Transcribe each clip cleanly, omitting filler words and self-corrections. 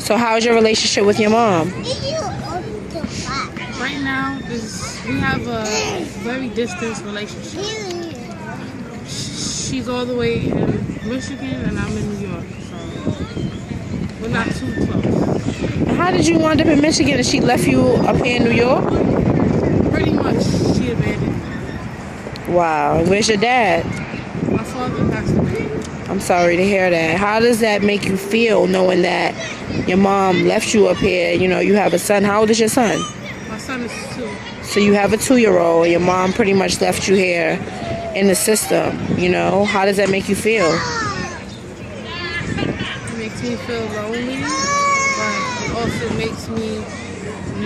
So how's your relationship with your mom? Right now, we have a very distant relationship. She's all the way in Michigan and I'm in New York, so we're not too close. How did you wind up in Michigan and she left you up here in New York? Pretty much, she abandoned me. Wow. And where's your dad? My father passed away. I'm sorry to hear that. How does that make you feel knowing that your mom left you up here? You know, you have a son. How old is your son? My son is 2. So you have a 2-year-old. Your mom pretty much left you here in the system. You know, how does that make you feel? It makes me feel lonely, but it also makes me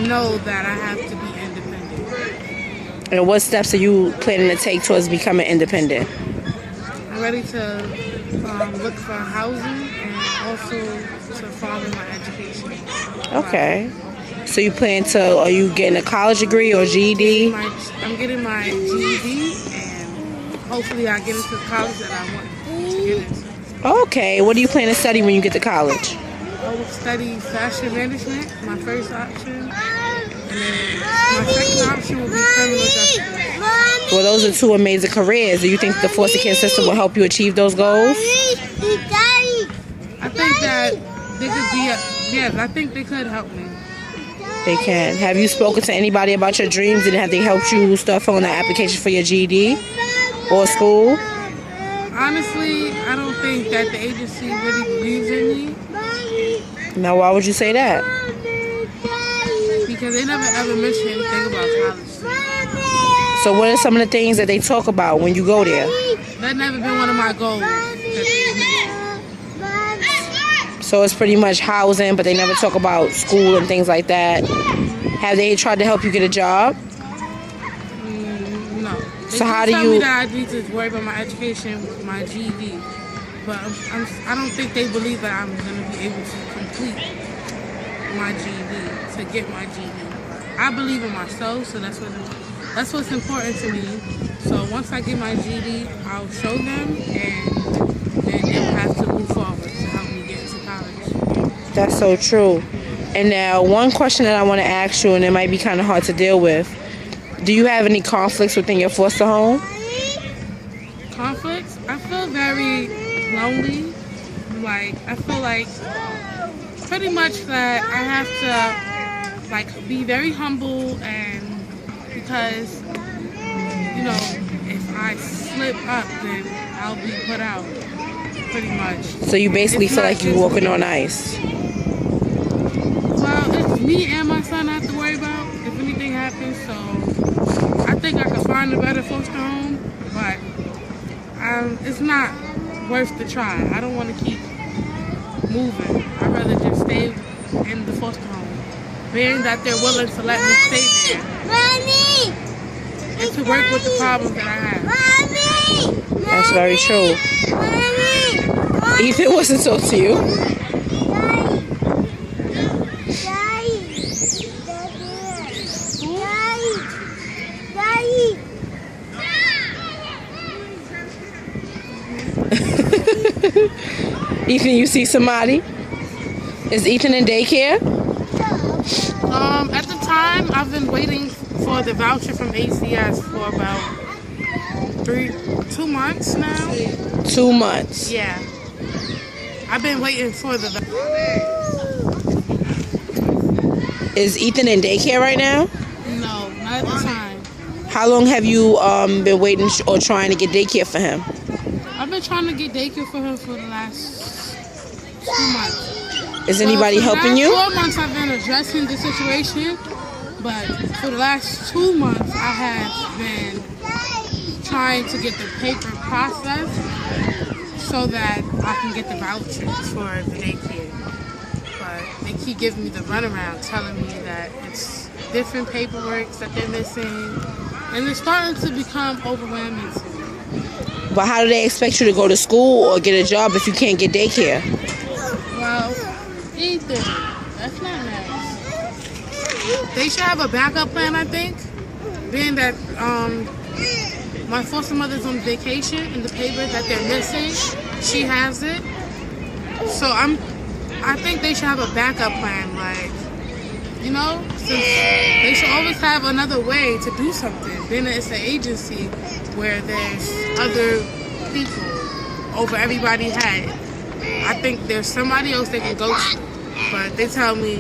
know that I have to be independent. And what steps are you planning to take towards becoming independent? I'm ready to look for housing and also to follow my education. Okay. So you plan to, are you getting a college degree or GED? I'm getting my GED and hopefully I get into the college that I want to get into. Okay. What do you plan to study when you get to college? I will study fashion management, my first option. And then my second option will be criminal justice. Well, those are 2 amazing careers. Do you think the foster care system will help you achieve those goals? I think that they could be, yes, I think they could help me. They can. Have you spoken to anybody about your dreams and have they helped you start filling out application for your GED or school? Honestly, I don't think that the agency really believes in me. Now, why would you say that? Because they never ever mention anything about college. So what are some of the things that they talk about when you go there? That's never been one of my goals. So it's pretty much housing, but they never talk about school and things like that. Have they tried to help you get a job? No. So how do tell you? me that I need to worry about my education with my GED, but I don't think they believe that I'm going to be able to complete my GED, to get my GED. I believe in myself, so that's what's important to me. So once I get my GED, I'll show them, and then they'll have to move forward to help me get into college. That's so true. And now, one question that I want to ask you, and it might be kind of hard to deal with. Do you have any conflicts within your foster home? Conflicts? I feel very lonely. Like, I feel like pretty much that I have to, like, be very humble, and because, you know, if I slip up, then I'll be put out, pretty much. So you basically feel like you're walking on ice? Well, it's me and my son I have to worry about if anything happens, so I think I could find a better foster home, but it's not worth the try. I don't want to keep moving. I'd rather just stay in the foster home, being that they're willing to let me stay there. Mommy! And to work with the problems that I have. Mommy! That's very true. Mommy! Ethan wants to talk to you. Ethan, you see somebody? Is Ethan in daycare? At the time, I've been waiting for the voucher from ACS for about 2 months now. 2 months? Yeah. I've been waiting for the voucher. Is Ethan in daycare right now? No, not at the time. How long have you been waiting or trying to get daycare for him? I've been trying to get daycare for him for the last 2 months. Is anybody helping you? For the last 4 months I've been addressing the situation, but for the last 2 months I have been trying to get the paper processed so that I can get the vouchers for the daycare. But they keep giving me the runaround, telling me that it's different paperwork that they're missing, and it's starting to become overwhelming to me. But how do they expect you to go to school or get a job if you can't get daycare? Well, Ethan, that's not nice. They should have a backup plan, I think, being that my foster mother's on vacation and the paper that they're missing, she has it. So I'm I think they should have a backup plan, like, you know, since they should always have another way to do something. Then it's an agency where there's other people over everybody's head. I think there's somebody else they can go to, but they tell me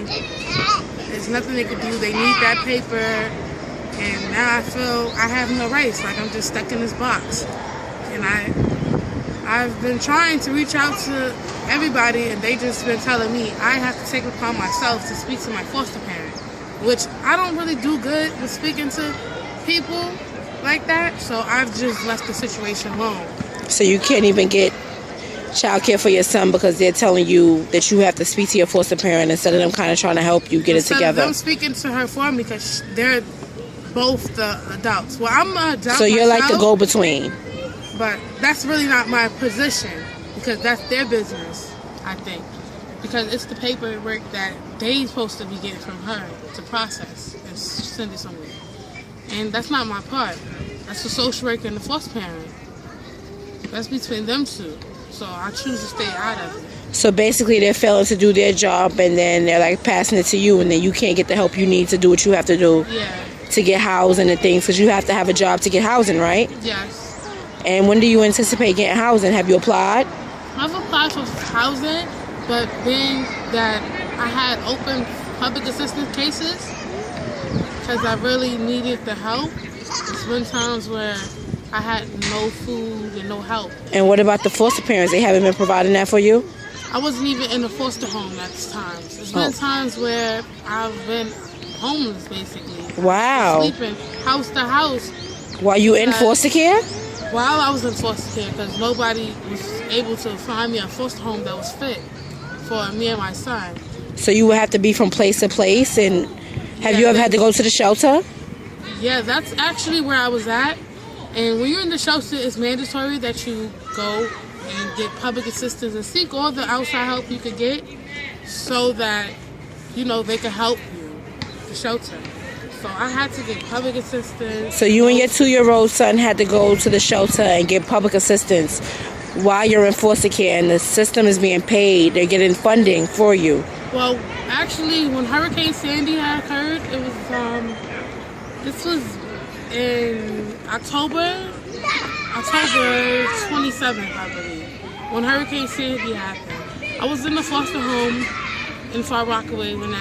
there's nothing they can do. They need that paper, and now I feel I have no rights. Like, I'm just stuck in this box. And I've been trying to reach out to everybody, and they just been telling me I have to take it upon myself to speak to my foster parent, which I don't really do good with speaking to people like that, so I've just left the situation alone. So you can't even get child care for your son because they're telling you that you have to speak to your foster parent instead of them kind of trying to help you get it together. I'm speaking to her for me because they're both the adults. Well, I'm an adult So you're myself, like the go-between. but that's really not my position because that's their business, I think. Because it's the paperwork that they're supposed to be getting from her to process and send it somewhere. And that's not my part. That's the social worker and the foster parent. That's between them two. So I choose to stay out of it. So basically they're failing to do their job, and then they're like passing it to you, and then you can't get the help you need to do what you have to do to get housing and things, because you have to have a job to get housing, right? Yes. And when do you anticipate getting housing? Have you applied? I've applied for housing, but being that I had open public assistance cases, because I really needed the help, there's been times where I had no food and no help. And what about the foster parents? They haven't been providing that for you? I wasn't even in a foster home at this time. There's been times where I've been homeless, basically. Wow. Sleeping house to house. While you in foster care? While I was in foster care, because nobody was able to find me a foster home that was fit for me and my son. So you would have to be from place to place, and have you ever had to go to the shelter? Yeah, that's actually where I was at. And when you're in the shelter, it's mandatory that you go and get public assistance and seek all the outside help you could get so that, you know, they can help you, the shelter. So I had to get public assistance. So you and your 2-year-old son had to go to the shelter and get public assistance while you're in foster care, and the system is being paid. They're getting funding for you. Well, actually, when Hurricane Sandy had occurred, it was, this was in October 27th, I believe, when Hurricane Sandy happened. I was in the foster home in Far Rockaway when that